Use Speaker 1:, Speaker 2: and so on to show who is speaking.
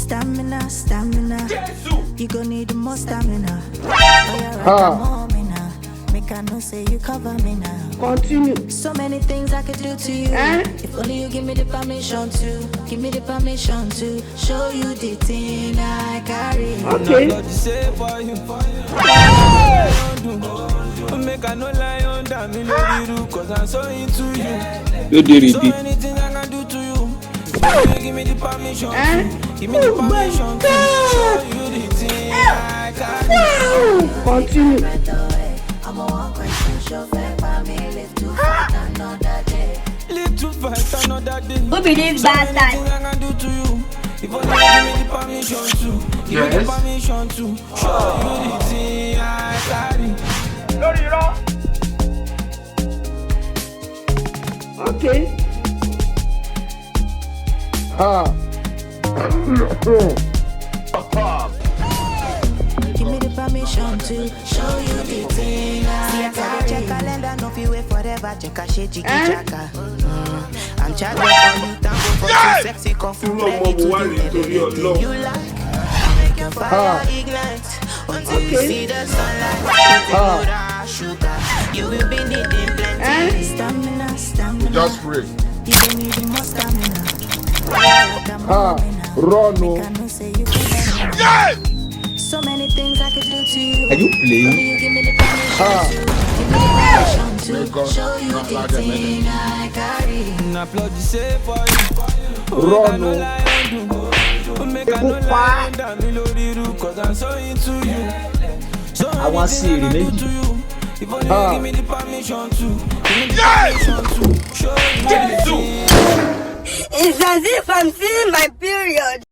Speaker 1: Stamina, stamina. You gon' need more stamina. Make I know say you cover me now.
Speaker 2: Continue.
Speaker 1: So many things I could do to you. If only you give me the permission to. Give me the permission to show you the thing I carry.
Speaker 2: Okay.
Speaker 3: Make I no lie on that me no cause I'm so into you.
Speaker 4: So
Speaker 3: many things I can do to you. Give me the permission to. Give me the permission to show you the thing I carry.
Speaker 2: Continue.
Speaker 1: I'm a one question show fair for me. Live to fight another day.
Speaker 3: Live to fight another day.
Speaker 5: Who believes that
Speaker 3: I can do to you. If only you give me the permission to. Give me the permission to show you the thing I carry.
Speaker 2: Okay.
Speaker 1: Give me the permission to show you the thing I carry. Check calendar, no fi wait forever. Check a shit, jiggy jacka. I'm charging on you, tango for you, sexy, comfort, ready to do anything you like. Make your fire ignite until you see the sunlight. Sugar, you will be needing plenty. Stamina, stamina.
Speaker 4: Just pray.
Speaker 1: You will need more stamina.
Speaker 4: Run.
Speaker 1: So many things I could do to you.
Speaker 4: Are you playing?
Speaker 1: You give me the permission to show you the thing I carry.
Speaker 3: Applaud the same for you.
Speaker 4: Run.
Speaker 3: Make I no lie on that me cause I'm so into you. So
Speaker 4: I want to see it,
Speaker 3: to you. If only you give me the permission to. Give me the permission to show you the thing.
Speaker 5: It's as if I'm seeing my period.